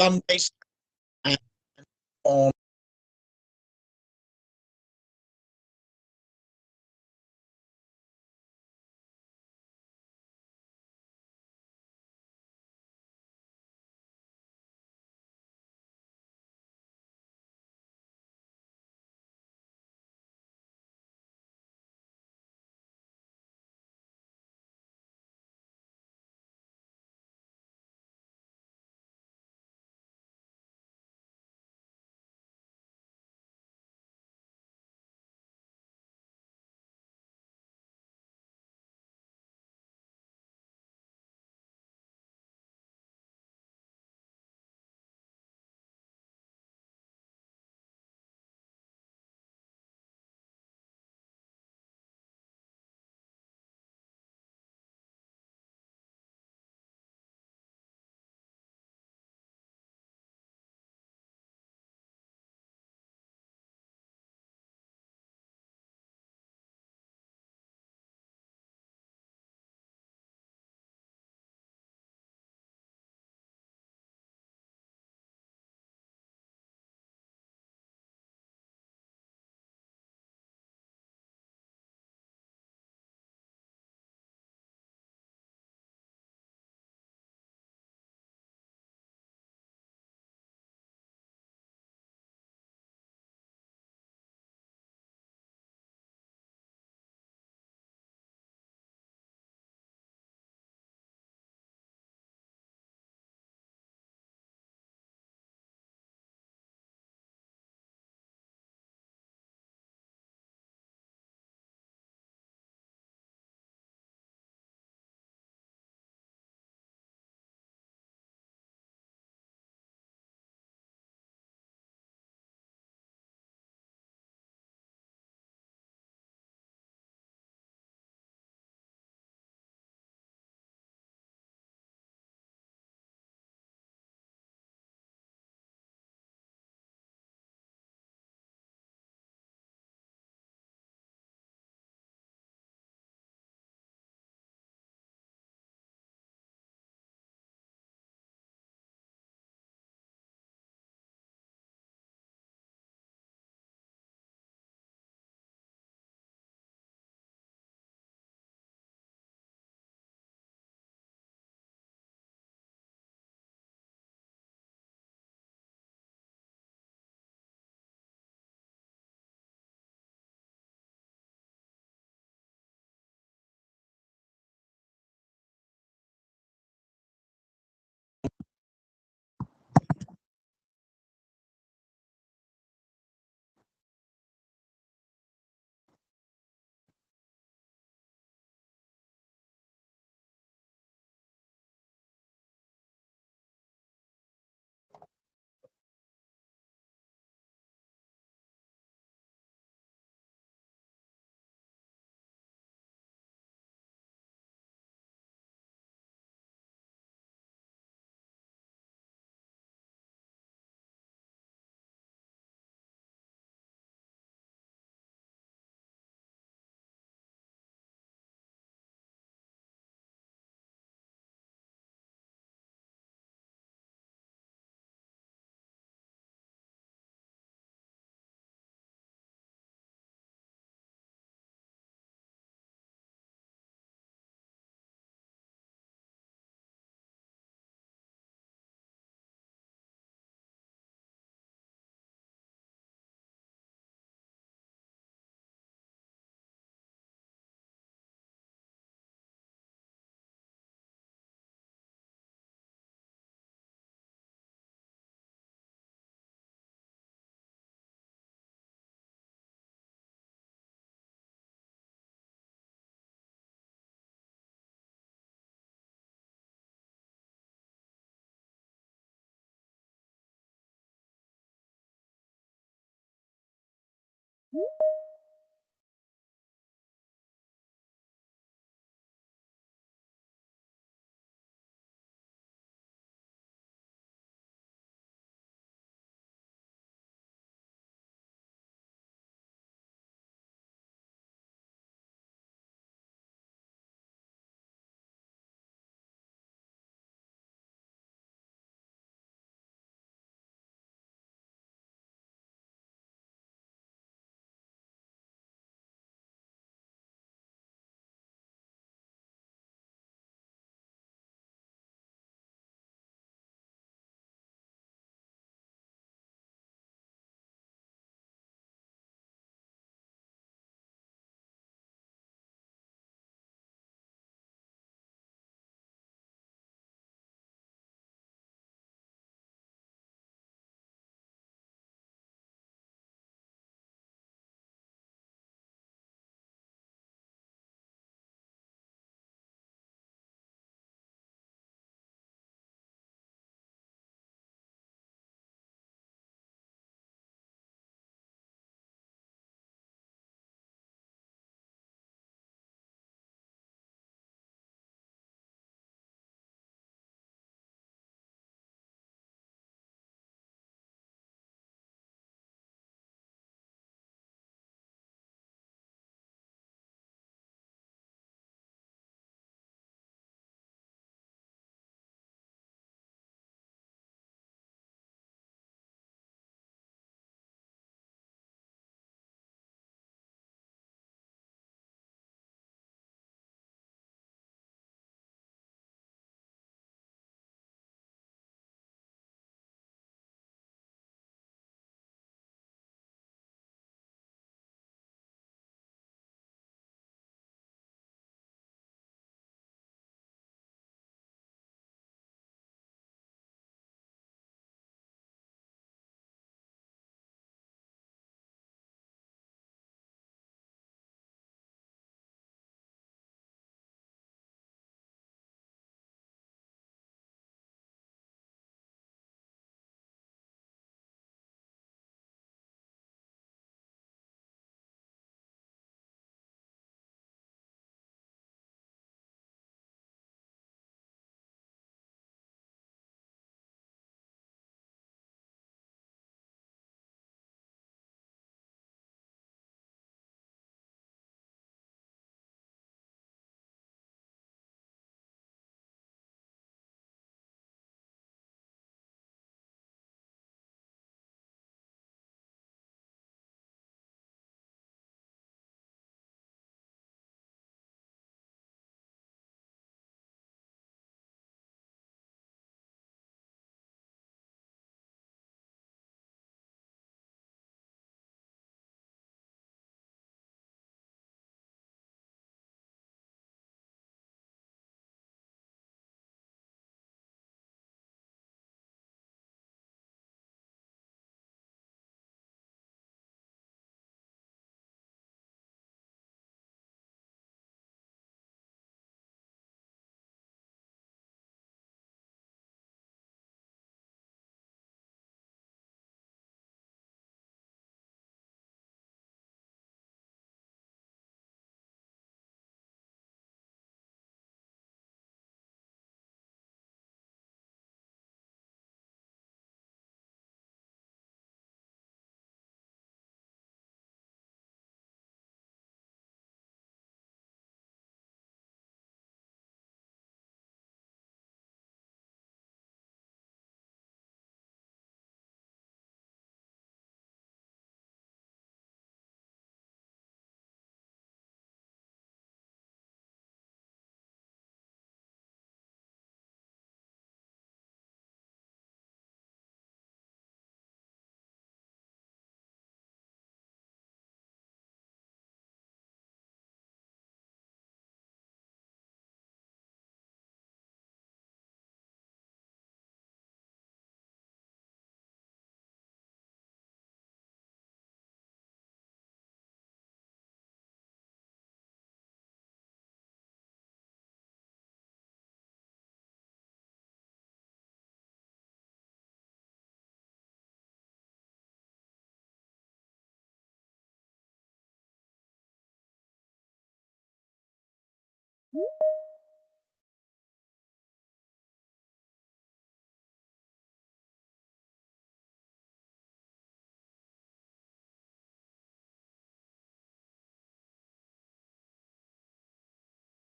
Sundays and on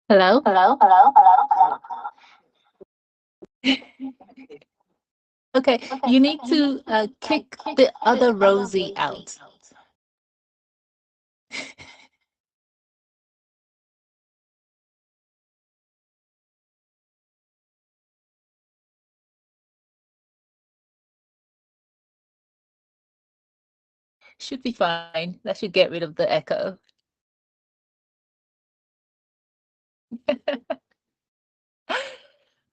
Hello? Hello, hello, hello. Okay, Okay, you need you need to to kick kick the the other other Rosie Rosie out. out. Should be fine. That should get rid of the echo.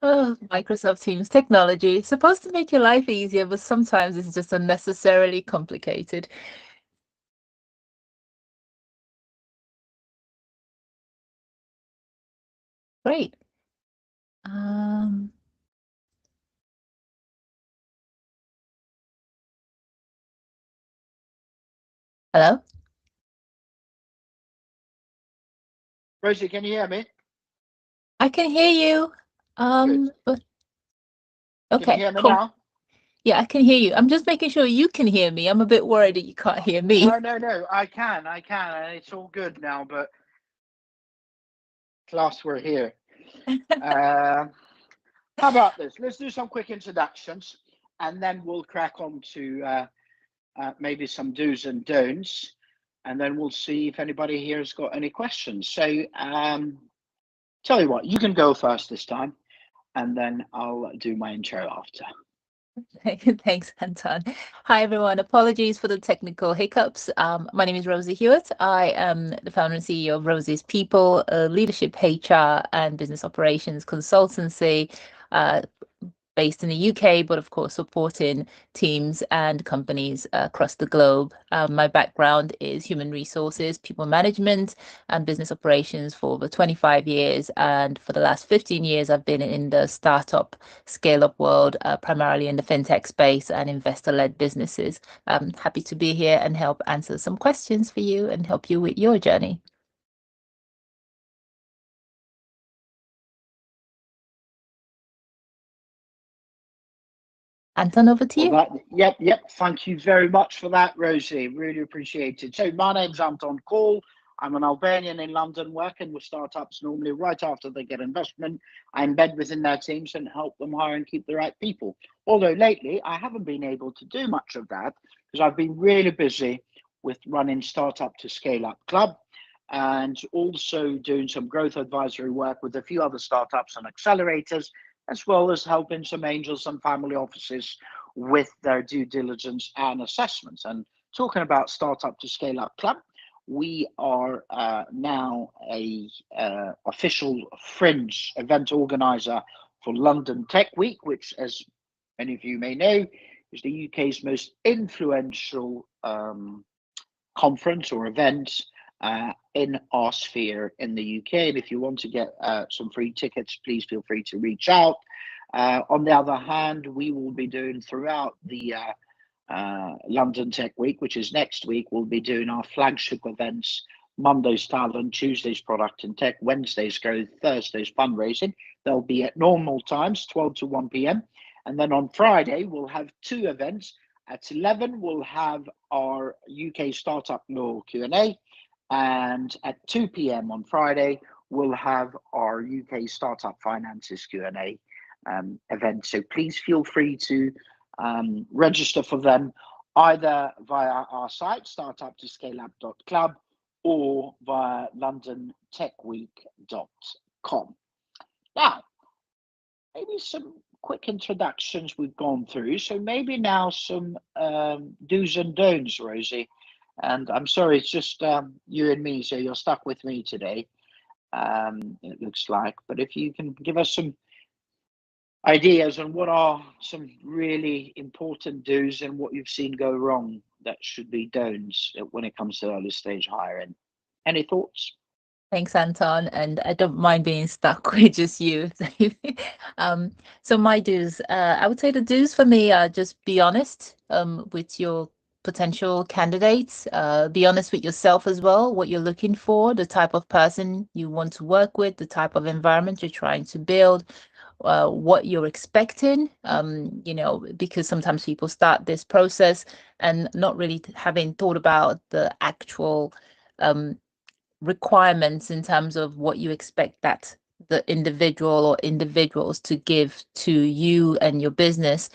Oh, Microsoft Teams technology. It's supposed to make your life easier, but sometimes it's just unnecessarily complicated. Great. Um, Hello? Rosie, can you hear me? I can hear you. Good. But Can you okay, hear me cool. now? Yeah, I can hear you. I'm just making sure you can hear me. I'm a bit worried that you can't hear me. No, no, no. I can, and it's all good now. But class, we're here. Um, how about this? Let's do some quick introductions, and then we'll crack on to maybe some do's and don'ts, and then we'll see if anybody here has got any questions. So, tell you what, you can go first this time, and then I'll do my intro after. Thanks, Anton. Hi, everyone. Apologies for the technical hiccups. My name is Rosie Hewitt. I am the founder and CEO of Rosie's People, a leadership HR and business operations consultancy. Based in the UK, but of course supporting teams and companies across the globe. My background is human resources, people management, and business operations for over 25 years. And for the last 15 years, I've been in the startup scale-up world, primarily in the fintech space and investor-led businesses. I'm happy to be here and help answer some questions for you and help you with your journey. Anton, over to Well, you. yep. Thank you very much for that, Rosie. Really appreciate it. So, my name's Anton Call. I'm an Albanian in London working with startups normally right after they get investment. I embed within their teams and help them hire and keep the right people. Although lately, I haven't been able to do much of that because I've been really busy with running Startup to Scale Up Club and also doing some growth advisory work with a few other startups and accelerators, as well as helping some angels and family offices with their due diligence and assessments. And talking about Startup to Scale Up Club, we are now a official fringe event organizer for London Tech Week, which, as many of you may know, is the UK's most influential conference or event in our sphere in the UK. And if you want to get some free tickets, please feel free to reach out. On the other hand, we will be doing throughout the London Tech Week, which is next week, we'll be doing our flagship events. Monday's talent, Tuesday's product and tech, Wednesday's growth, Thursday's fundraising. They'll be at normal times, 12 to 1 p.m. And then on Friday, we'll have two events. At 11, we'll have our UK Startup Law Q&A. And at 2 p.m. on Friday, we'll have our UK Startup Finances Q&A event. So please feel free to register for them either via our site, startuptoscaleup.club, or via londontechweek.com. Now, maybe some quick introductions we've gone through. So maybe now some do's and don'ts, Rosie. And I'm sorry, it's just you and me, so you're stuck with me today, it looks like. But if you can give us some ideas on what are some really important do's and what you've seen go wrong that should be don'ts when it comes to early stage hiring. Any thoughts? Thanks, Anton. And I don't mind being stuck with just you. So my do's, I would say the do's for me are just be honest with your potential candidates. Be honest with yourself as well, what you're looking for, the type of person you want to work with, the type of environment you're trying to build, what you're expecting, because sometimes people start this process and not really having thought about the actual requirements in terms of what you expect that the individual or individuals to give to you and your business.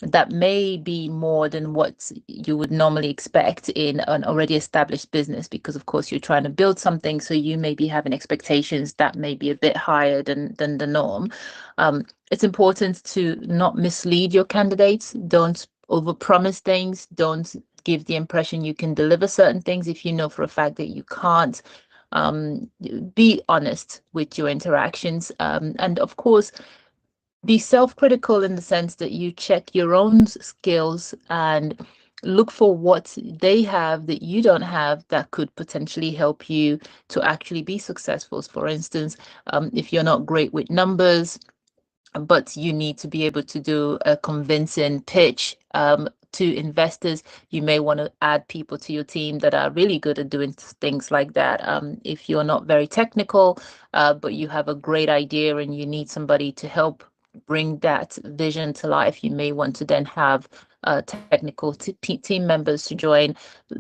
That may be more than what you would normally expect in an already established business, because of course you're trying to build something, so you may be having expectations that may be a bit higher than the norm. It's important to not mislead your candidates. Don't overpromise things. Don't give the impression you can deliver certain things if you know for a fact that you can't. Be honest with your interactions, and of course be self-critical in the sense that you check your own skills and look for what they have that you don't have that could potentially help you to actually be successful. For instance, if you're not great with numbers, but you need to be able to do a convincing pitch to investors, you may want to add people to your team that are really good at doing things like that. If you're not very technical, but you have a great idea and you need somebody to help bring that vision to life, you may want to then have technical team members to join.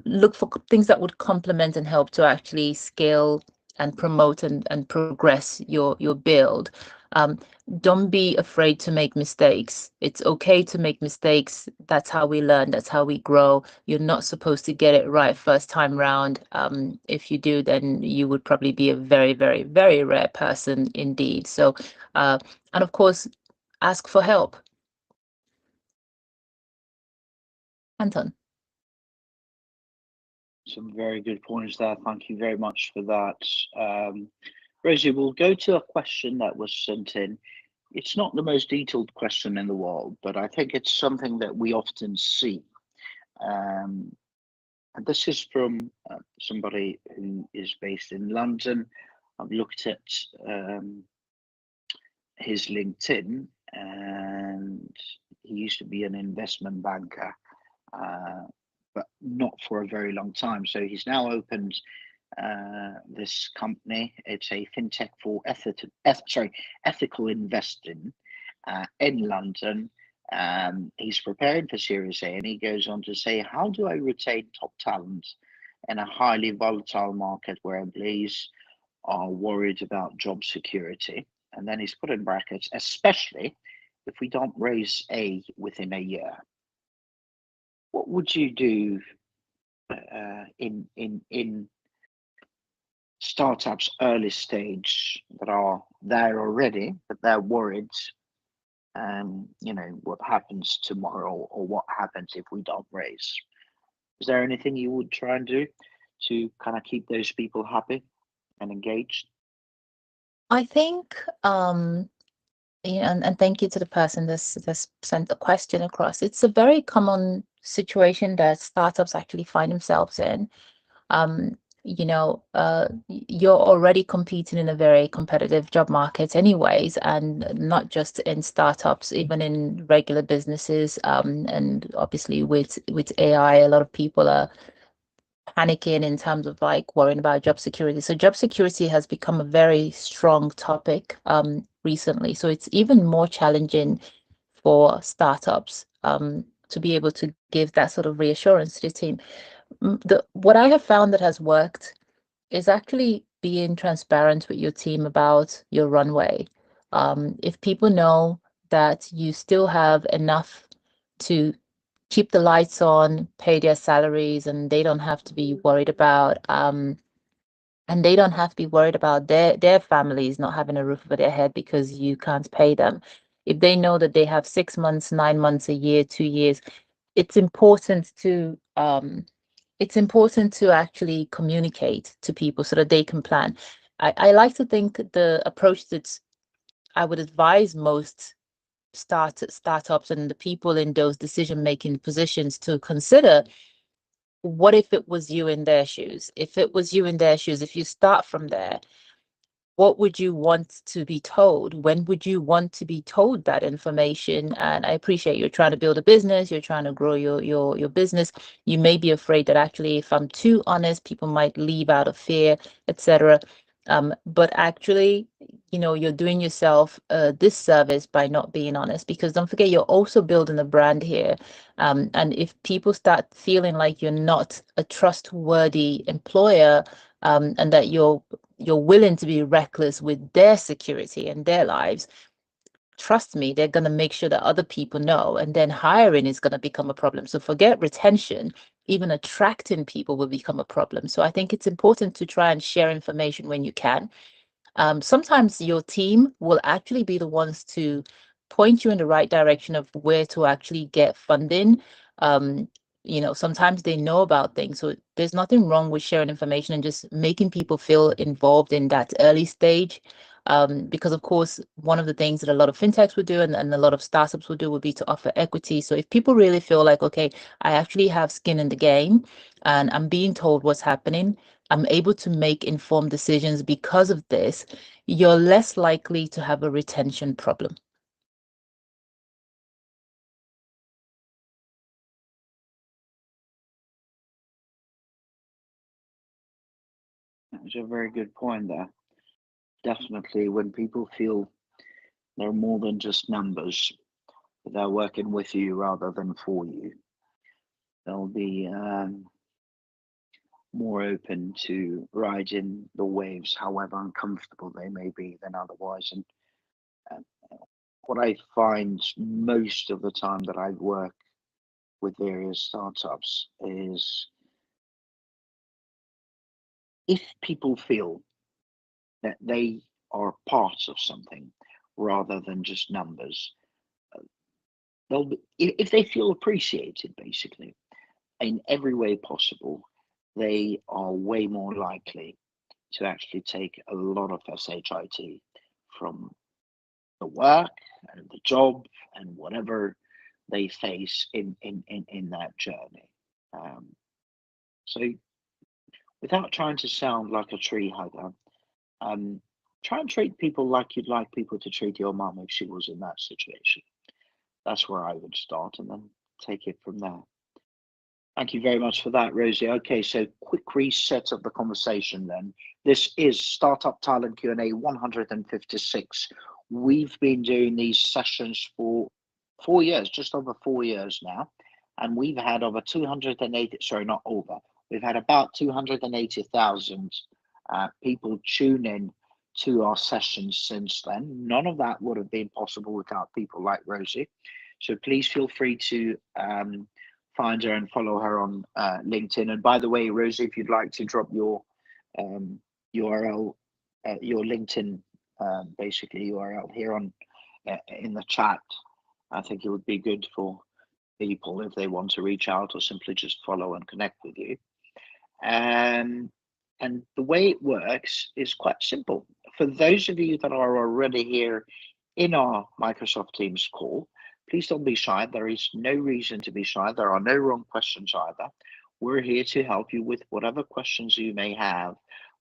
Look for things that would complement and help to actually scale and promote and progress your build. Don't be afraid to make mistakes. It's okay to make mistakes. That's how we learn. That's how we grow. You're not supposed to get it right first time round. If you do, then you would probably be a very, very, very rare person indeed. So, and of course, ask for help. Anton. Some very good points there. Thank you very much for that. Rosie, we'll go to a question that was sent in. It's not the most detailed question in the world, but I think it's something that we often see. And this is from somebody who is based in London. I've looked at his LinkedIn, and he used to be an investment banker, but not for a very long time. So he's now opened this company. It's a fintech for ethical investing in London. He's preparing for Series A, and he goes on to say, how do I retain top talent in a highly volatile market where employees are worried about job security? And then he's put in brackets, especially if we don't raise A within a year. What would you do in startups early stage that are there already, but they're worried, what happens tomorrow or what happens if we don't raise? Is there anything you would try and do to kind of keep those people happy and engaged? I think, and thank you to the person that's sent the question across. It's a very common situation that startups actually find themselves in. You're already competing in a very competitive job market anyways, and not just in startups, even in regular businesses. And obviously with AI, a lot of people are panicking in terms of like worrying about job security. So job security has become a very strong topic recently. So it's even more challenging for startups to be able to give that sort of reassurance to the team. What I have found that has worked is actually being transparent with your team about your runway. If people know that you still have enough to keep the lights on, pay their salaries, and they don't have to be worried about their families not having a roof over their head because you can't pay them. If they know that they have 6 months, 9 months, a year, 2 years, it's important to actually communicate to people so that they can plan. I like to think the approach that I would advise most startups and the people in those decision-making positions to consider: what if it was you in their shoes? If it was you in their shoes, if you start from there, what would you want to be told? When would you want to be told that information? And I appreciate you're trying to build a business, you're trying to grow your business. You may be afraid that actually, if I'm too honest, people might leave out of fear, etc. But actually, you're doing yourself a disservice by not being honest, because don't forget, you're also building a brand here. And if people start feeling like you're not a trustworthy employer, and that you're willing to be reckless with their security and their lives, trust me, they're going to make sure that other people know, and then hiring is going to become a problem. So forget retention, even attracting people will become a problem. So I think it's important to try and share information when you can. Sometimes your team will actually be the ones to point you in the right direction of where to actually get funding. Um, sometimes they know about things. So there's nothing wrong with sharing information and just making people feel involved in that early stage. Because of course, one of the things that a lot of fintechs will do, and a lot of startups will do, would be to offer equity. So if people really feel like, okay, I actually have skin in the game and I'm being told what's happening, I'm able to make informed decisions because of this, you're less likely to have a retention problem. That's a very good point there. Definitely, when people feel they're more than just numbers, but they're working with you rather than for you, they'll be more open to riding the waves, however uncomfortable they may be than otherwise. And what I find most of the time that I work with various startups is, if people feel that they are part of something rather than just numbers, they'll be, if they feel appreciated, basically, in every way possible, they are way more likely to actually take a lot of SHIT from the work and the job and whatever they face in that journey. Um, so without trying to sound like a tree hugger, um, try and treat people like you'd like people to treat your mum if she was in that situation. That's where I would start, and then take it from there. Thank you very much for that, Rosie. Okay, so quick reset of the conversation then. This is Startup Talent Q&A 156. We've been doing these sessions for 4 years, just over 4 years now, and we've had over 280, sorry, not over, we've had about 280,000 people tune in to our sessions since then. None of that would have been possible without people like Rosie. So please feel free to find her and follow her on LinkedIn. And by the way, Rosie, if you'd like to drop your URL, your LinkedIn basically URL here on in the chat, I think it would be good for people if they want to reach out or simply just follow and connect with you. And the way it works is quite simple. For those of you that are already here in our Microsoft Teams call, please don't be shy. There is no reason to be shy. There are no wrong questions either. We're here to help you with whatever questions you may have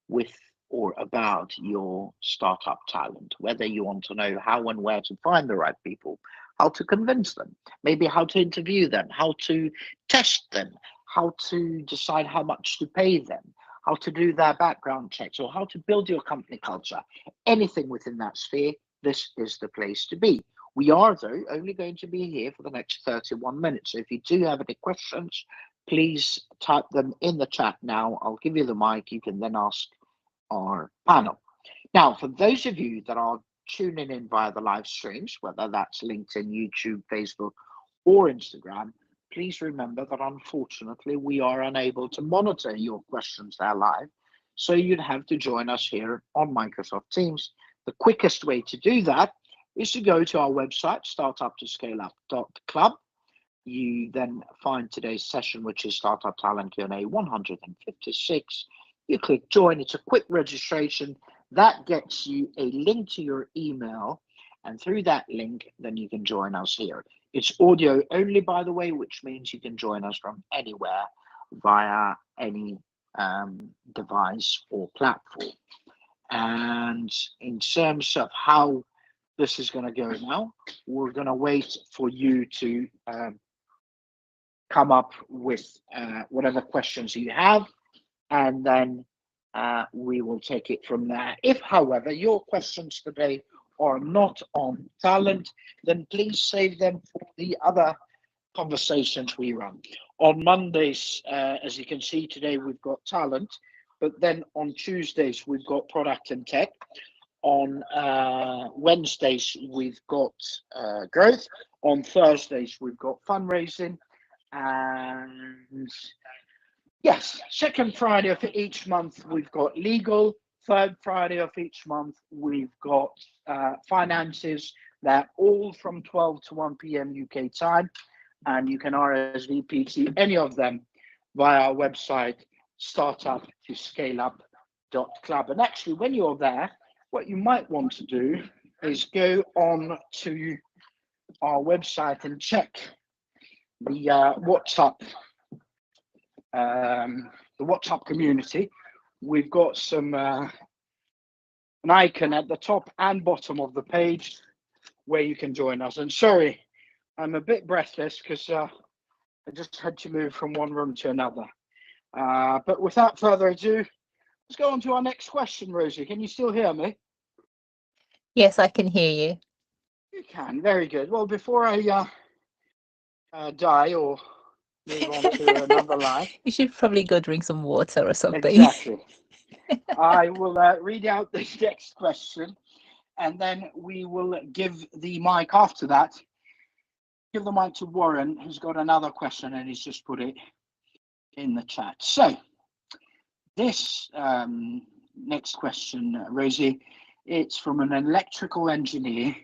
with or about your startup talent, whether you want to know how and where to find the right people, how to convince them, maybe how to interview them, how to test them, how to decide how much to pay them, how to do their background checks, or how to build your company culture, anything within that sphere, this is the place to be. We are, though, only going to be here for the next 31 minutes. So if you do have any questions, please type them in the chat now. I'll give you the mic. You can then ask our panel. Now, for those of you that are tuning in via the live streams, whether that's LinkedIn, YouTube, Facebook, or Instagram, please remember that unfortunately we are unable to monitor your questions there live. So you'd have to join us here on Microsoft Teams. The quickest way to do that is to go to our website, startuptoscaleup.club. You then find today's session, which is Startup Talent Q&A 156. You click join. It's a quick registration. That gets you a link to your email. And through that link, then you can join us here. It's audio only, by the way, which means you can join us from anywhere via any device or platform. And in terms of how this is going to go now, we're going to wait for you to come up with whatever questions you have, and then we will take it from there. If, however, your questions today are not on talent, then please save them for the other conversations we run. On Mondays, as you can see today, we've got talent, but then on Tuesdays, we've got product and tech. On Wednesdays, we've got growth. On Thursdays, we've got fundraising. And yes, second Friday of each month, we've got legal. Third Friday of each month, we've got finances. They're all from 12 to 1 p.m. UK time. And you can RSVP to any of them via our website, startup2scaleup.club. And actually, when you're there, what you might want to do is go on to our website and check the WhatsApp community. We've got some an icon at the top and bottom of the page where you can join us. And sorry, I'm a bit breathless because I just had to move from one room to another. But without further ado, let's go on to our next question, Rosie. Can you still hear me? Yes, I can hear you. You can. Very good. Well, before I die or move on to another line. You should probably go drink some water or something. Exactly. I will read out the next question, and then we will give the mic after that. Give the mic to Warren, who's got another question, and he's just put it in the chat. So this next question, Rosie, it's from an electrical engineer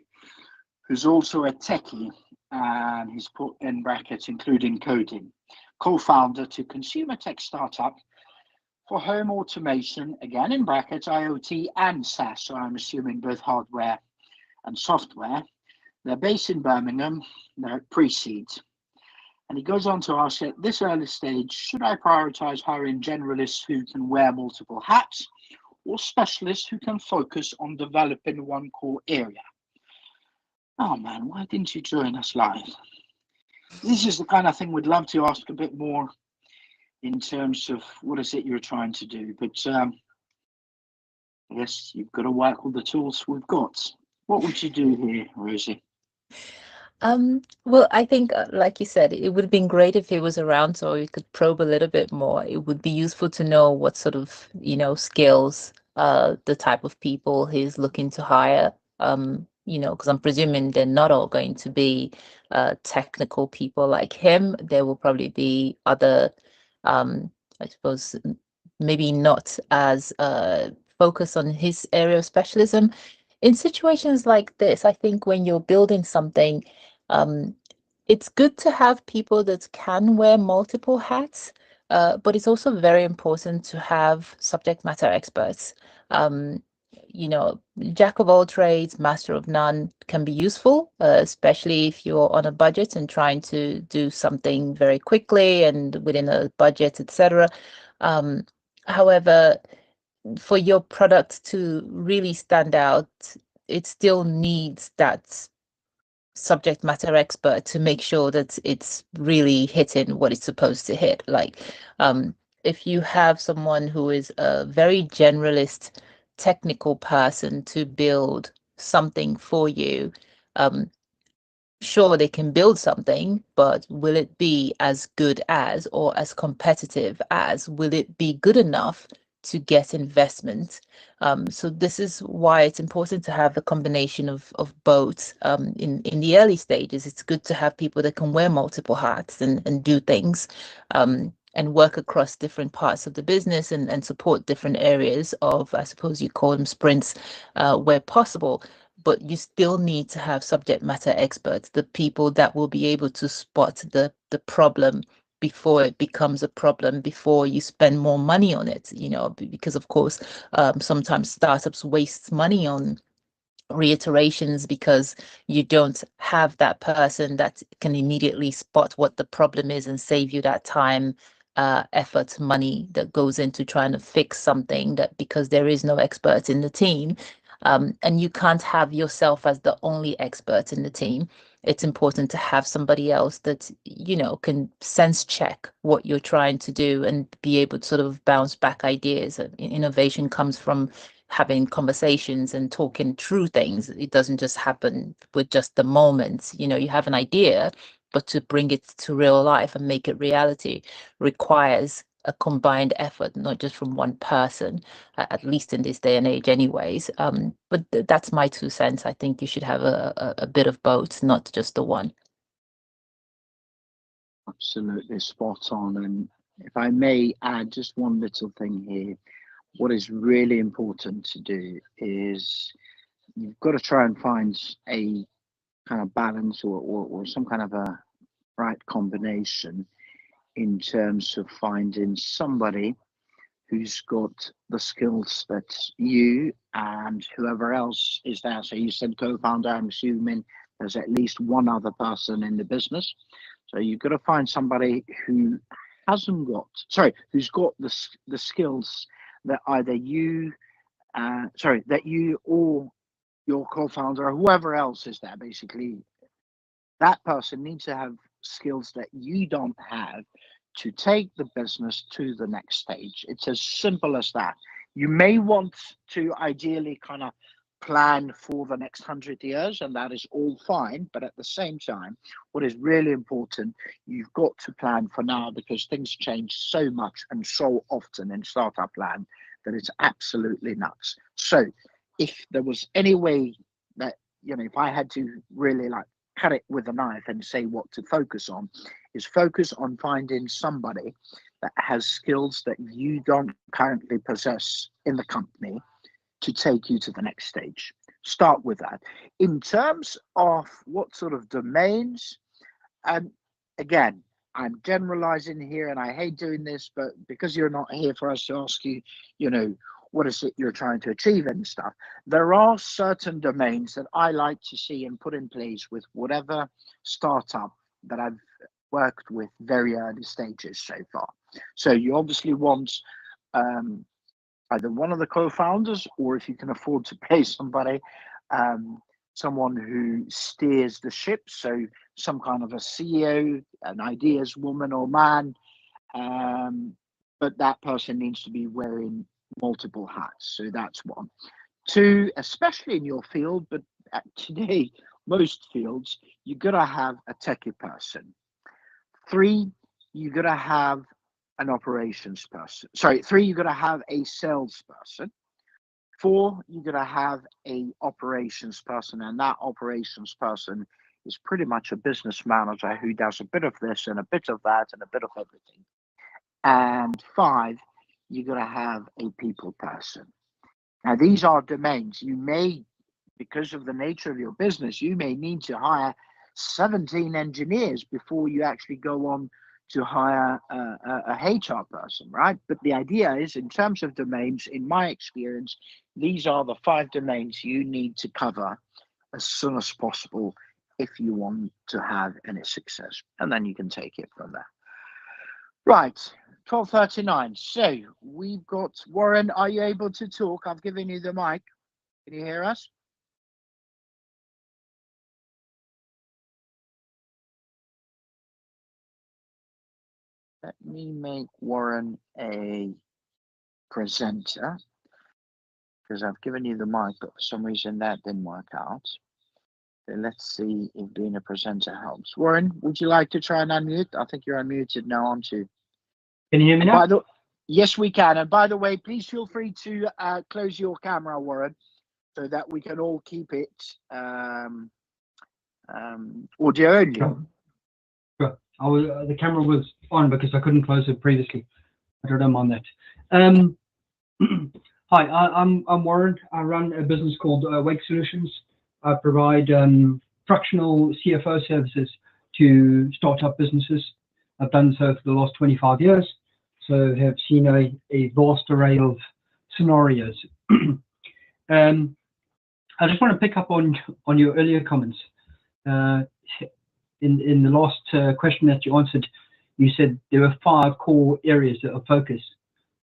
who's also a techie, and he's put in brackets, including coding, co-founder to consumer tech startup for home automation, again in brackets, IoT and SaaS, so I'm assuming both hardware and software. They're based in Birmingham, they're at pre-seed. And he goes on to ask, at this early stage, should I prioritize hiring generalists who can wear multiple hats or specialists who can focus on developing one core area? Oh man, why didn't you join us live? This is the kind of thing we'd love to ask a bit more in terms of what is it you're trying to do. But I guess you've got to work with the tools we've got. What would you do here, Rosie? Well, I think, like you said, it would have been great if he was around so we could probe a little bit more. It would be useful to know what sort of, skills, the type of people he's looking to hire. Because I'm presuming they're not all going to be technical people like him. There will probably be other, I suppose, maybe not as focused on his area of specialism. In situations like this, I think when you're building something, it's good to have people that can wear multiple hats, but it's also very important to have subject matter experts. Jack of all trades, master of none can be useful, especially if you're on a budget and trying to do something very quickly and within a budget, etc. However, for your product to really stand out, it still needs that subject matter expert to make sure that it's really hitting what it's supposed to hit. Like, if you have someone who is a very generalist technical person to build something for you, sure, they can build something, but will it be as good as or as competitive as? Will it be good enough to get investment? So this is why it's important to have a combination of both. In the early stages, it's good to have people that can wear multiple hats and do things, and work across different parts of the business and support different areas of, I suppose you call them sprints, where possible. But you still need to have subject matter experts, the people that will be able to spot the problem before it becomes a problem, before you spend more money on it, because of course, sometimes startups waste money on reiterations because you don't have that person that can immediately spot what the problem is and save you that time effort, money that goes into trying to fix something, that because there is no expert in the team, and you can't have yourself as the only expert in the team. It's important to have somebody else that, can sense check what you're trying to do and be able to sort of bounce back ideas. Innovation comes from having conversations and talking through things. It doesn't just happen with just the moments. You have an idea, but to bring it to real life and make it reality requires a combined effort, not just from one person, at least in this day and age anyways. But that's my 2 cents. I think you should have a bit of both, not just the one. Absolutely spot on. And if I may add just one little thing here, what is really important to do is you've got to try and find a kind of balance or some kind of a right combination in terms of finding somebody who's got the skills that you and whoever else is there. So you said co-founder, I'm assuming there's at least one other person in the business. So you've got to find somebody who who's got the skills that either you, that you or your co-founder or whoever else is there, basically, that person needs to have skills that you don't have to take the business to the next stage. It's as simple as that. You may want to ideally kind of plan for the next 100 years, and that is all fine. But at the same time, what is really important, you've got to plan for now, because things change so much and so often in startup land that it's absolutely nuts. So if there was any way that, if I had to really like cut it with a knife and say what to focus on, is focus on finding somebody that has skills that you don't currently possess in the company to take you to the next stage. Start with that. In terms of what sort of domains, again, I'm generalizing here and I hate doing this, but because you're not here for us to ask you, what is it you're trying to achieve and stuff, there are certain domains that I like to see and put in place with whatever startup that I've worked with very early stages so far. So you obviously want either one of the co-founders, or if you can afford to pay somebody, someone who steers the ship, so some kind of a CEO, an ideas woman or man, but that person needs to be wearing multiple hats. So that's one. Two, especially in your field, but today most fields, you gotta have a techie person. Three, you gotta have an operations person. Sorry, three, you gotta have a salesperson. Four, you gotta have a operations person, and that operations person is pretty much a business manager who does a bit of this and a bit of that and a bit of everything. And five, you gotta have a people person. Now, these are domains. You may, because of the nature of your business, you may need to hire 17 engineers before you actually go on to hire a HR person, right? But the idea is, in terms of domains, in my experience, these are the 5 domains you need to cover as soon as possible if you want to have any success. And then you can take it from there. Right. 12:39. So we've got Warren. Are you able to talk? I've given you the mic. Can you hear us? Let me make Warren a presenter, because I've given you the mic, but for some reason that didn't work out. So let's see if being a presenter helps. Warren, would you like to try and unmute? I think you're unmuted now, aren't you? Can you hear me now? Yes, we can. And by the way, please feel free to close your camera, Warren, so that we can all keep it audio only. Sure. The camera was on because I couldn't close it previously. I don't know on that. Hi, I'm Warren. I run a business called Wake Solutions. I provide fractional CFO services to startup businesses. I've done so for the last 25 years. So have seen a vast array of scenarios. I just want to pick up on your earlier comments. In the last question that you answered, you said there were 5 core areas that are focused.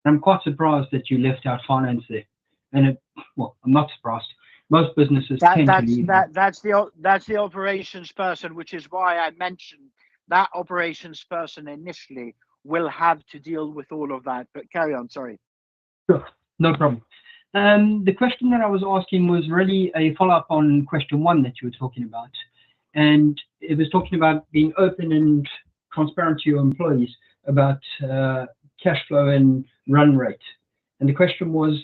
I'm quite surprised that you left out finance there. And well, I'm not surprised. Most businesses tend to leave that. That's the operations person, which is why I mentioned that operations person initially will have to deal with all of that. But carry on, sorry. Sure, no problem. The question that I was asking was really a follow-up on question 1 that you were talking about. And it was talking about being open and transparent to your employees about cash flow and run rate. And the question was,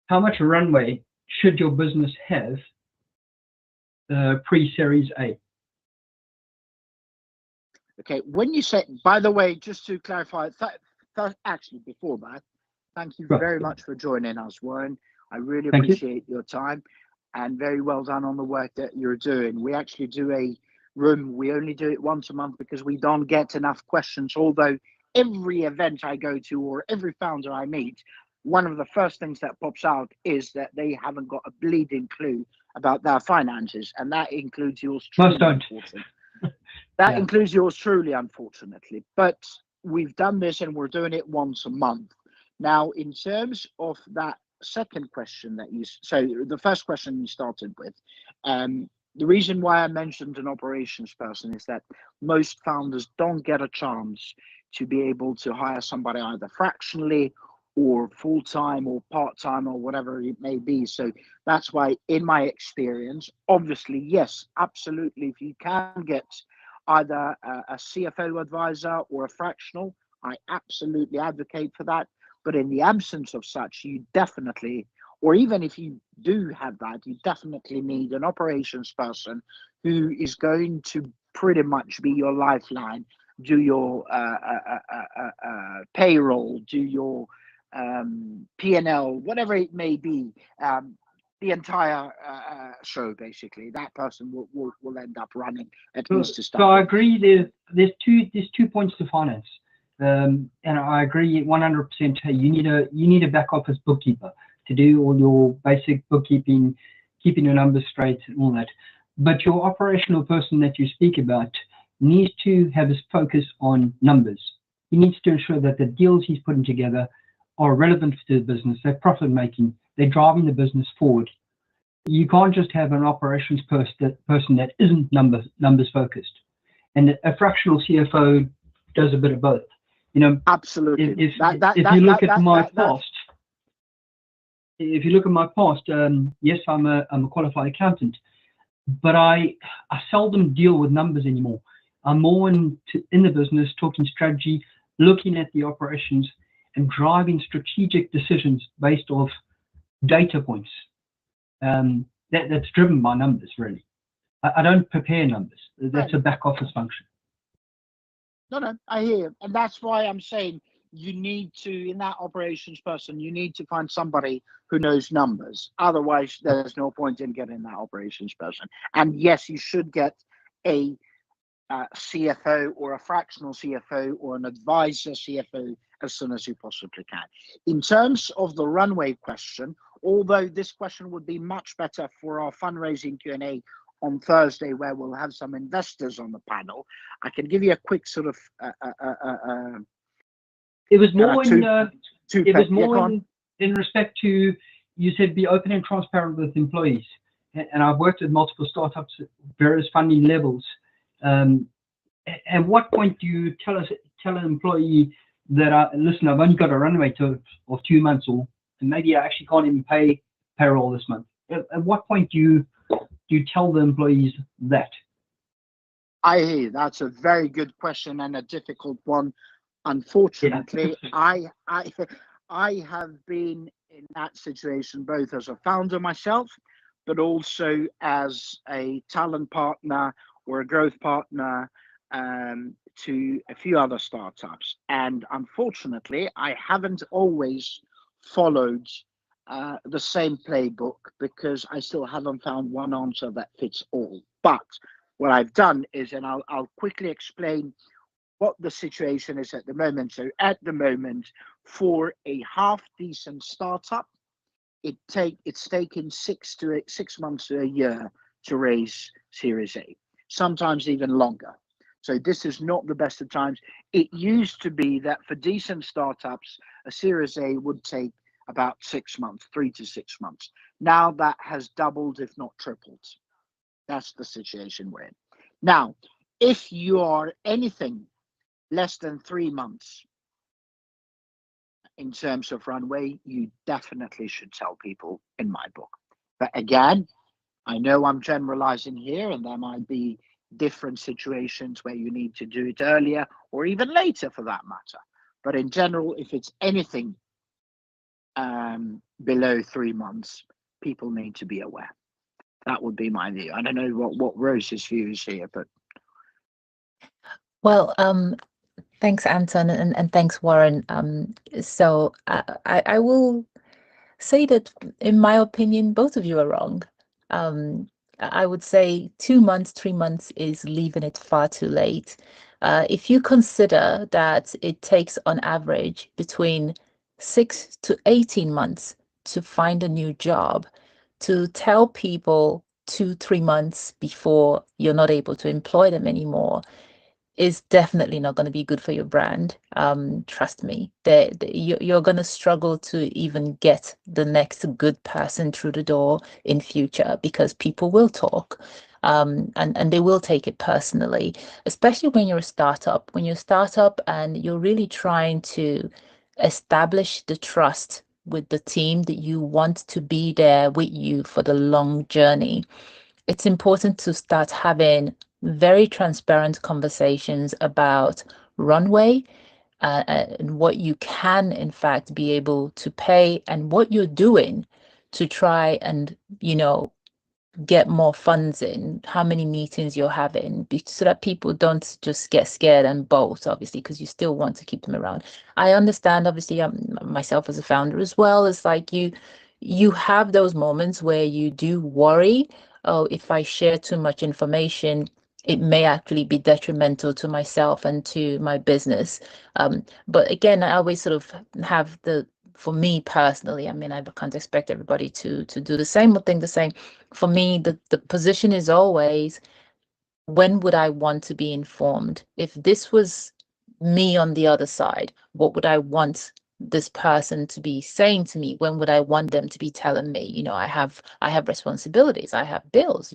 how much runway should your business have pre-Series A? Okay, when you say, by the way, just to clarify, actually before that, thank you very much for joining us, Warren. I really appreciate your time, and very well done on the work that you're doing. We actually do a room, we only do it once a month because we don't get enough questions, although every event I go to or every founder I meet, one of the first things that pops out is that they haven't got a bleeding clue about their finances, and that includes yours truly, unfortunately. That includes yours truly, unfortunately. But we've done this and we're doing it once a month. Now, in terms of that second question that so the first question you started with, the reason why I mentioned an operations person is that most founders don't get a chance to be able to hire somebody either fractionally or full-time or part-time or whatever it may be. So that's why, in my experience, obviously, yes, absolutely, if you can get either a CFO advisor or a fractional, I absolutely advocate for that. But in the absence of such, you definitely, or even if you do have that, you definitely need an operations person who is going to pretty much be your lifeline, do your payroll, do your P&L, whatever it may be, the entire show. Basically, that person will end up running at least to start. So I agree. There's two points to finance, and I agree 100%. Hey, you need a back office bookkeeper to do all your basic bookkeeping, keeping your numbers straight, and all that. But your operational person that you speak about needs to have his focus on numbers. He needs to ensure that the deals he's putting together are relevant to the business, they're profit making, they're driving the business forward. You can't just have an operations person that isn't numbers focused. And a fractional CFO does a bit of both. You know, absolutely. If you look at my past, yes, I'm a qualified accountant, but I seldom deal with numbers anymore. I'm more in the business, talking strategy, looking at the operations, and driving strategic decisions based off data points. That's driven by numbers, really. I don't prepare numbers. That's a back office function. No, I hear you. And that's why I'm saying you need to, in that operations person, you need to find somebody who knows numbers. Otherwise, there's no point in getting that operations person. And yes, you should get a CFO or a fractional CFO or an advisor CFO as soon as you possibly can. In terms of the runway question, although this question would be much better for our fundraising Q&A on Thursday, where we'll have some investors on the panel, I can give you a quick sort of it was more in respect to, you said be open and transparent with employees, and I've worked with multiple startups at various funding levels. At what point do you tell an employee that listen, I've only got a runway of 2 months, or maybe I actually can't even pay payroll this month? At what point do you tell the employees that? I hear you. That's a very good question and a difficult one. Unfortunately, I have been in that situation both as a founder myself, but also as a talent partner or a growth partner to a few other startups. And unfortunately, I haven't always followed the same playbook, because I still haven't found one answer that fits all. But what I've done is, and I'll quickly explain what the situation is at the moment. So at the moment, for a half decent startup, it's taken 6 months to a year to raise Series A, sometimes even longer. So this is not the best of times. It used to be that for decent startups, a Series A would take about 6 months, 3 to 6 months. Now that has doubled, if not tripled. That's the situation we're in. Now, if you are anything less than 3 months in terms of runway, you definitely should tell people, in my book. But again, I know I'm generalizing here, and there might be different situations where you need to do it earlier or even later for that matter. But in general, if it's anything below 3 months, people need to be aware. That would be my view. I don't know what Rose's view is here, but Well, thanks, Anton, and thanks, Warren. So I will say that, in my opinion, both of you are wrong. I would say 2 months, 3 months is leaving it far too late. If you consider that it takes on average between 6 to 18 months to find a new job, to tell people 2, 3 months before you're not able to employ them anymore is definitely not going to be good for your brand. Trust me, you're going to struggle to even get the next good person through the door in future, because people will talk, and they will take it personally, especially when you're a startup. When you're a startup and you're really trying to establish the trust with the team that you want to be there with you for the long journey, it's important to start having very transparent conversations about runway, and what you can, in fact, be able to pay, and what you're doing to try and, get more funds in, how many meetings you're having, so that people don't just get scared and bolt, obviously, because you still want to keep them around. I understand, obviously, myself as a founder as well, it's like you have those moments where you do worry, oh, if I share too much information, it may actually be detrimental to myself and to my business. But again, I always sort of have for me personally, I mean, I can't expect everybody to do the same or think the same. For me, the position is always, when would I want to be informed? If this was me on the other side, what would I want this person to be saying to me? When would I want them to be telling me, I have responsibilities, I have bills,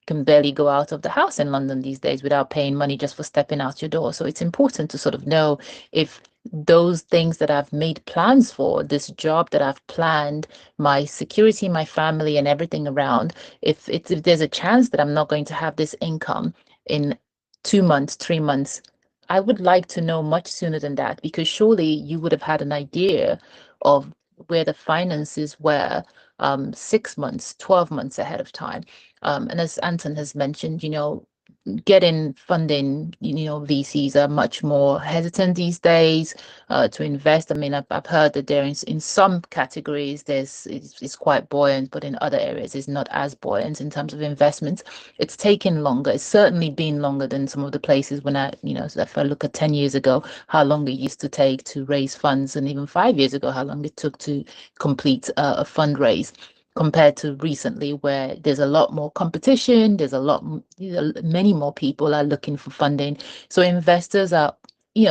can barely go out of the house in London these days without paying money just for stepping out your door. So it's important to sort of know if those things that I've made plans for, this job that I've planned, my security, my family, and everything around, if there's a chance that I'm not going to have this income in 2 months, 3 months, I would like to know much sooner than that, because surely you would have had an idea of where the finances were 6 months, 12 months ahead of time. And as Anton has mentioned, getting funding, VCs are much more hesitant these days to invest. I mean, I've heard that there is, in some categories, it's quite buoyant, but in other areas it's not as buoyant in terms of investments. It's taken longer. It's certainly been longer than some of the places when so if I look at 10 years ago, how long it used to take to raise funds, and even 5 years ago, how long it took to complete a fundraise, compared to recently, where there's a lot more competition, there's many more people are looking for funding. So investors are,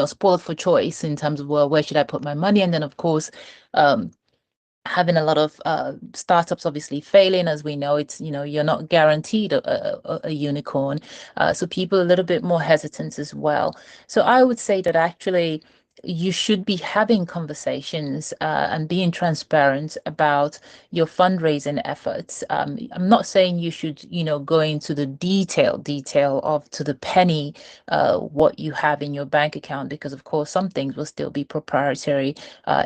spoiled for choice in terms of, well, where should I put my money? And then, of course, having a lot of startups obviously failing, as we know, it's, you're not guaranteed a unicorn. So people are a little bit more hesitant as well. So I would say that actually you should be having conversations and being transparent about your fundraising efforts. I'm not saying you should, go into the detail of, to the penny, what you have in your bank account, because of course some things will still be proprietary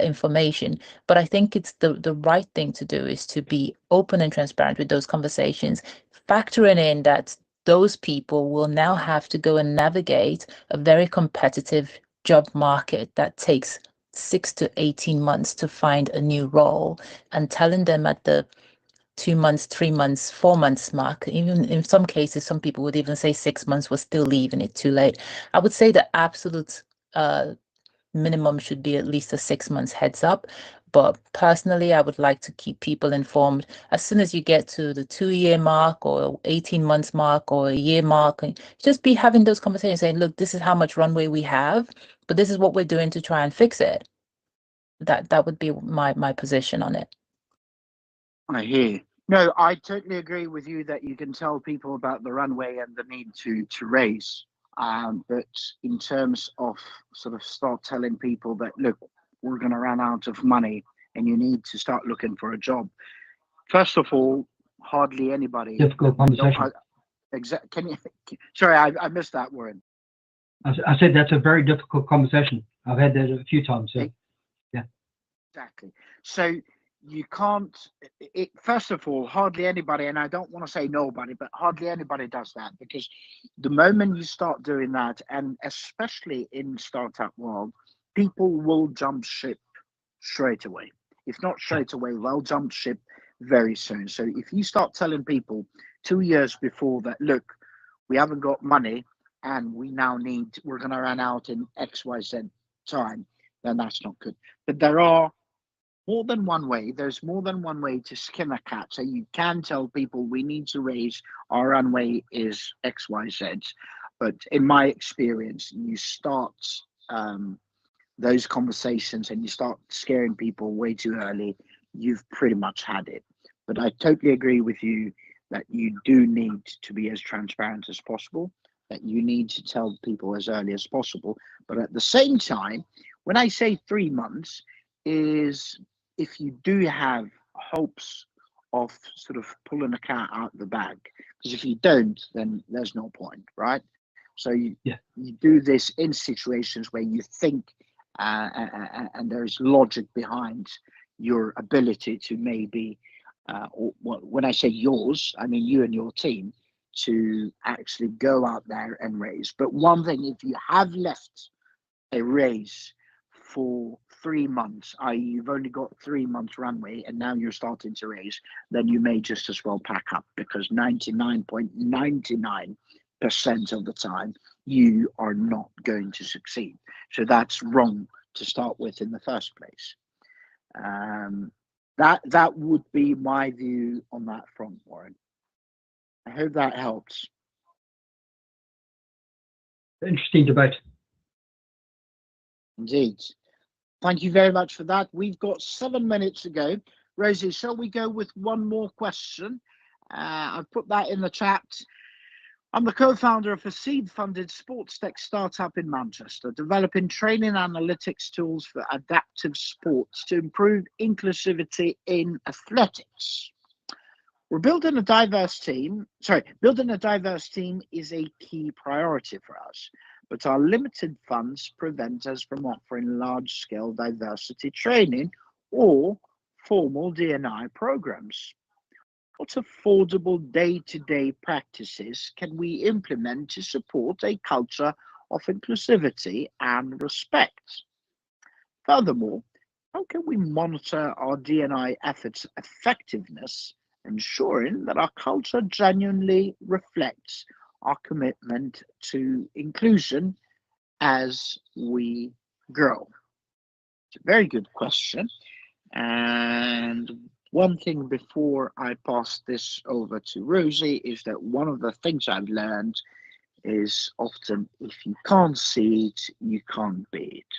information. But I think it's the right thing to do is to be open and transparent with those conversations, factoring in that those people will now have to go and navigate a very competitive job market that takes 6 to 18 months to find a new role, and telling them at the 2 months, 3 months, 4 months mark, even in some cases, some people would even say 6 months, was still leaving it too late. I would say the absolute minimum should be at least a 6 months heads up. But personally, I would like to keep people informed as soon as you get to the 2-year mark or 18 months mark or a year mark, and just be having those conversations saying, look, this is how much runway we have, but this is what we're doing to try and fix it. That would be my position on it. I hear you. No, I totally agree with you that you can tell people about the runway and the need to raise. But in terms of sort of start telling people that, look, we're going to run out of money and you need to start looking for a job. First of all, hardly anybody. Difficult conversation. Can you? Sorry, I missed that word. I said that's a very difficult conversation. I've had that a few times. So, yeah. Exactly. So you can't. First of all, hardly anybody, and I don't want to say nobody, but hardly anybody does that, because the moment you start doing that, and especially in startup world, people will jump ship straight away. If not straight away, they'll jump ship very soon. So if you start telling people 2 years before that, look, we haven't got money and we're going to run out in XYZ time, then that's not good. But there are more than one way. There's more than one way to skin a cat. So you can tell people we need to raise, our runway is XYZ. But in my experience, you start those conversations and you start scaring people way too early, you've pretty much had it. But I totally agree with you that you do need to be as transparent as possible, that you need to tell people as early as possible. But at the same time, when I say 3 months, is if you do have hopes of sort of pulling a cat out of the bag, because if you don't, then there's no point, right? So you do this in situations where you think and there's logic behind your ability to maybe, when I say yours, I mean you and your team, to actually go out there and raise. But one thing, if you have left a raise for 3 months, i.e. you've only got 3 months runway and now you're starting to raise, then you may just as well pack up, because 99.99% of the time you are not going to succeed. So that's wrong to start with in the first place. That would be my view on that front, Warren. I hope that helps. Interesting debate. Indeed. Thank you very much for that. We've got 7 minutes to go. Rosie, shall we go with one more question? I've put that in the chat. I'm the co-founder of a seed-funded sports tech startup in Manchester, developing training analytics tools for adaptive sports to improve inclusivity in athletics. We're building a diverse team. Building a diverse team is a key priority for us, but our limited funds prevent us from offering large-scale diversity training or formal D&I programs. What affordable day-to-day practices can we implement to support a culture of inclusivity and respect? Furthermore, how can we monitor our D&I efforts' effectiveness, ensuring that our culture genuinely reflects our commitment to inclusion as we grow? It's a very good question. And one thing before I pass this over to Rosie is that one of the things I've learned is often if you can't see it, you can't be it.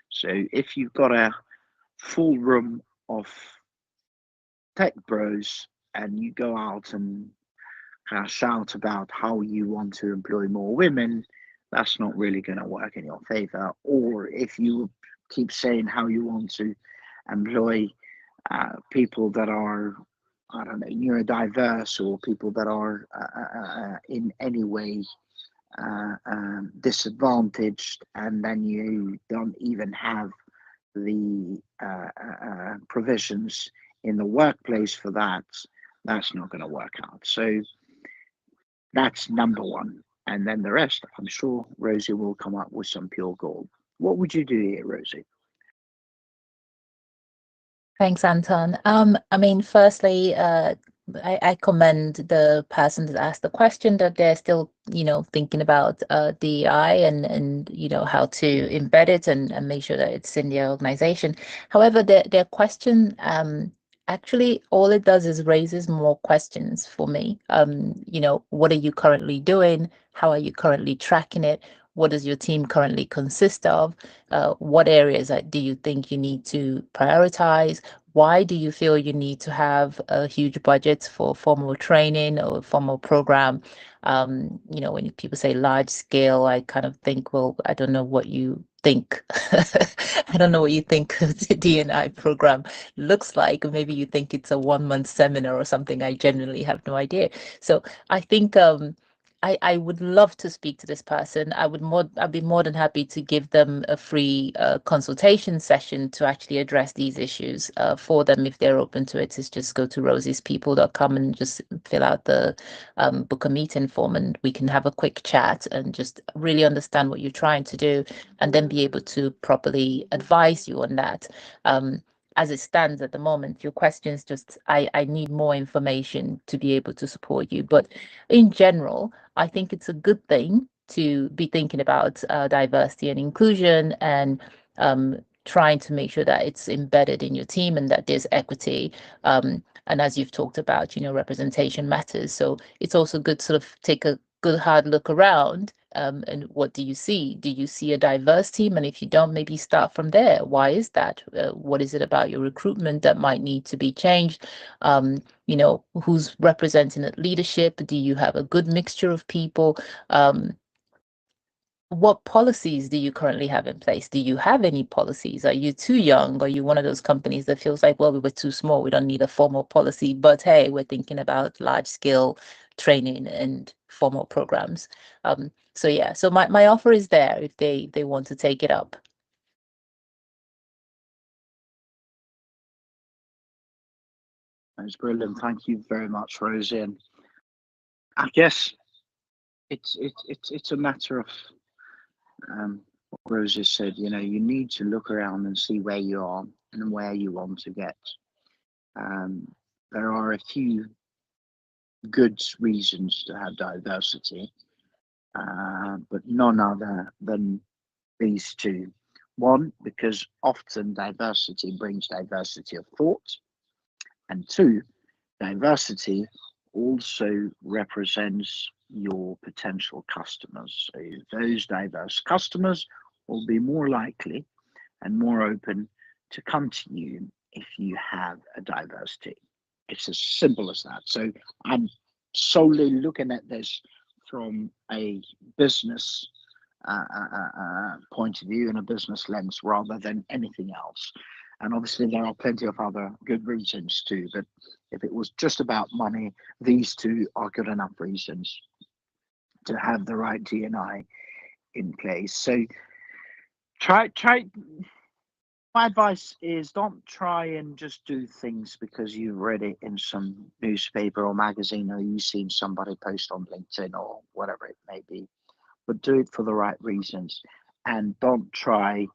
So if you've got a full room of tech bros and you go out and kind of shout about how you want to employ more women, that's not really going to work in your favor. Or if you keep saying how you want to employ people that are, I don't know, neurodiverse, or people that are in any way disadvantaged, and then you don't even have the provisions in the workplace for that, that's not going to work out. So that's number one. And then the rest, I'm sure Rosie will come up with some pure gold. What would you do here, Rosie? Thanks, Anton. I mean, firstly, I commend the person that asked the question, that they're still, thinking about DEI and how to embed it and make sure that it's in their organization. However, their question, actually all it does is raises more questions for me. What are you currently doing? How are you currently tracking it? What does your team currently consist of? What areas do you think you need to prioritize? Why do you feel you need to have a huge budget for formal training or formal program? When people say large scale, I kind of think, well, I don't know what you think. I don't know what you think the D&I program looks like. Maybe you think it's a 1 month seminar or something. I genuinely have no idea. So I think I would love to speak to this person. I'd be more than happy to give them a free consultation session to actually address these issues for them if they're open to it. Is just go to rosiespeople.com and just fill out the book a meeting form, and we can have a quick chat and just really understand what you're trying to do, and then be able to properly advise you on that. As it stands at the moment, your questions just, I need more information to be able to support you. But in general, I think it's a good thing to be thinking about diversity and inclusion, and trying to make sure that it's embedded in your team and that there's equity. And as you've talked about, representation matters. So it's also good to sort of take a good hard look around. And what do you see? Do you see a diverse team? And if you don't, maybe start from there. Why is that? What is it about your recruitment that might need to be changed? Who's representing at leadership? Do you have a good mixture of people? What policies do you currently have in place? Do you have any policies? Are you too young? Are you one of those companies that feels like, well, we were too small, we don't need a formal policy, but hey, we're thinking about large scale training and formal programs? So yeah, so my offer is there if they want to take it up. That's brilliant. Thank you very much, Rosie. And I guess it's a matter of what Rosie said. You need to look around and see where you are and where you want to get. There are a few good reasons to have diversity, but none other than these two. One, because often diversity brings diversity of thought, and two, diversity also represents your potential customers. So those diverse customers will be more likely and more open to come to you if you have a diverse team. It's as simple as that. So I'm solely looking at this from a business point of view and a business lens rather than anything else. And obviously there are plenty of other good reasons too, but if it was just about money, these two are good enough reasons to have the right D&I in place. So try my advice is, don't try and just do things because you read it in some newspaper or magazine, or you've seen somebody post on LinkedIn or whatever it may be, but do it for the right reasons, and don't try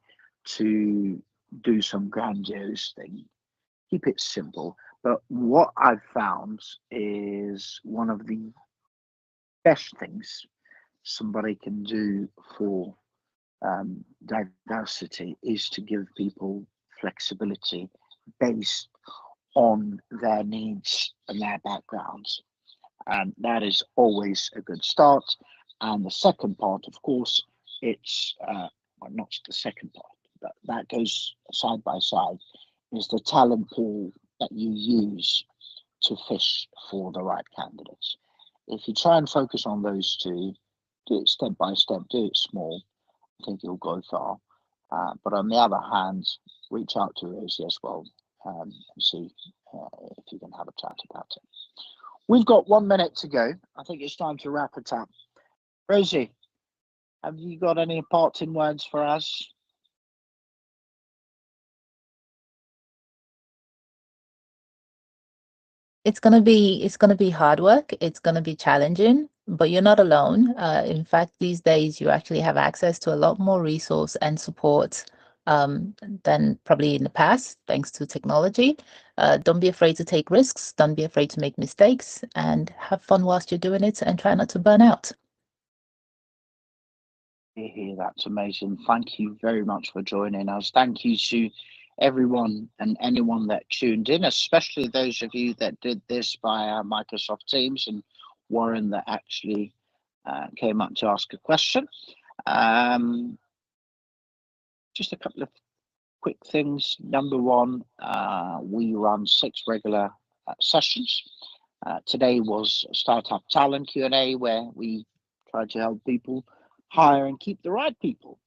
to do some grandiose thing. Keep it simple. But what I've found is one of the best things somebody can do for diversity is to give people flexibility based on their needs and their backgrounds. And that is always a good start. And the second part, of course, it's well, not the second part, but that goes side by side, is the talent pool that you use to fish for the right candidates. If you try and focus on those two, do it step by step, do it small, I think you'll go far. But on the other hand, reach out to Rosie as well, and see if you can have a chat about it. We've got 1 minute to go. I think it's time to wrap it up. Rosie, have you got any parting words for us? It's gonna be hard work. It's gonna be challenging, but you're not alone. In fact, these days you actually have access to a lot more resource and support than probably in the past, thanks to technology. Don't be afraid to take risks. Don't be afraid to make mistakes, and have fun whilst you're doing it, and try not to burn out. That's amazing. Thank you very much for joining us. Thank you to everyone and anyone that tuned in, especially those of you that did this via Microsoft Teams, and Warren that actually came up to ask a question. Just a couple of quick things. Number one, we run 6 regular sessions. Today was Startup Talent Q&A, where we try to help people hire and keep the right people.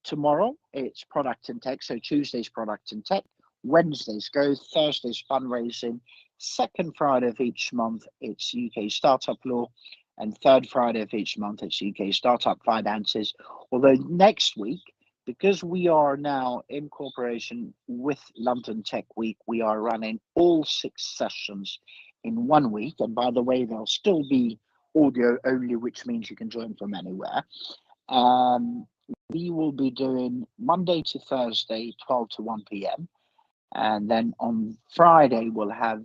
Tomorrow it's Product and Tech, so Tuesday's Product and Tech, Wednesday's Growth, Thursday's Fundraising, second Friday of each month it's UK Startup Law, and third Friday of each month it's UK Startup Finances. Although next week, because we are now in cooperation with London Tech Week, we are running all 6 sessions in 1 week. And by the way, they'll still be audio only, which means you can join from anywhere. We will be doing Monday to Thursday, 12 to 1 p.m. And then on Friday, we'll have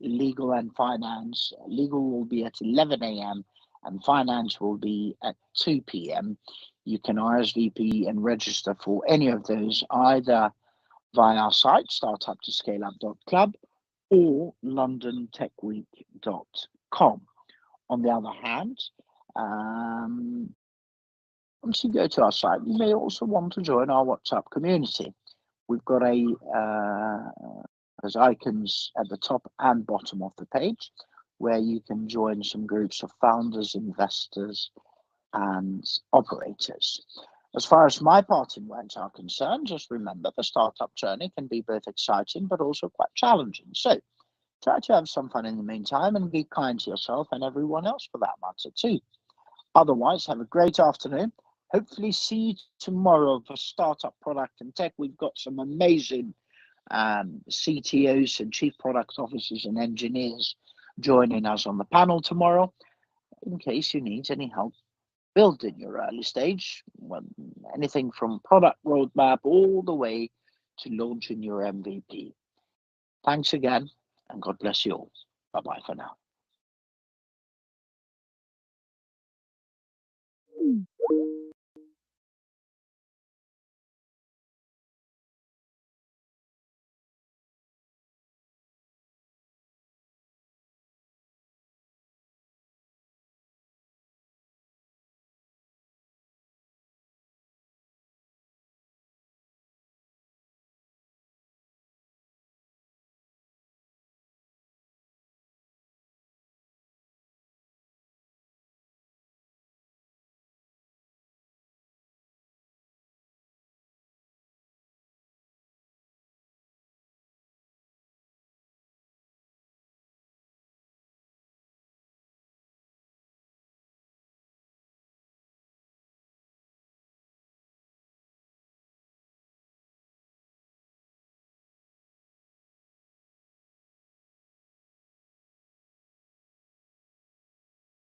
legal and finance. Legal will be at 11 a.m. and finance will be at 2 p.m. You can RSVP and register for any of those either via our site, startup2scaleup.club, or londontechweek.com. On the other hand, once you go to our site, you may also want to join our WhatsApp community. We've got there's icons at the top and bottom of the page where you can join some groups of founders, investors, and operators. As far as my parting words are concerned, just remember the startup journey can be both exciting but also quite challenging. So try to have some fun in the meantime and be kind to yourself and everyone else for that matter too. Otherwise, have a great afternoon. Hopefully see you tomorrow for Startup Product and Tech. We've got some amazing CTOs and Chief Product Officers and engineers joining us on the panel tomorrow in case you need any help building your early stage, anything from product roadmap all the way to launching your MVP. Thanks again, and God bless you all. Bye-bye for now.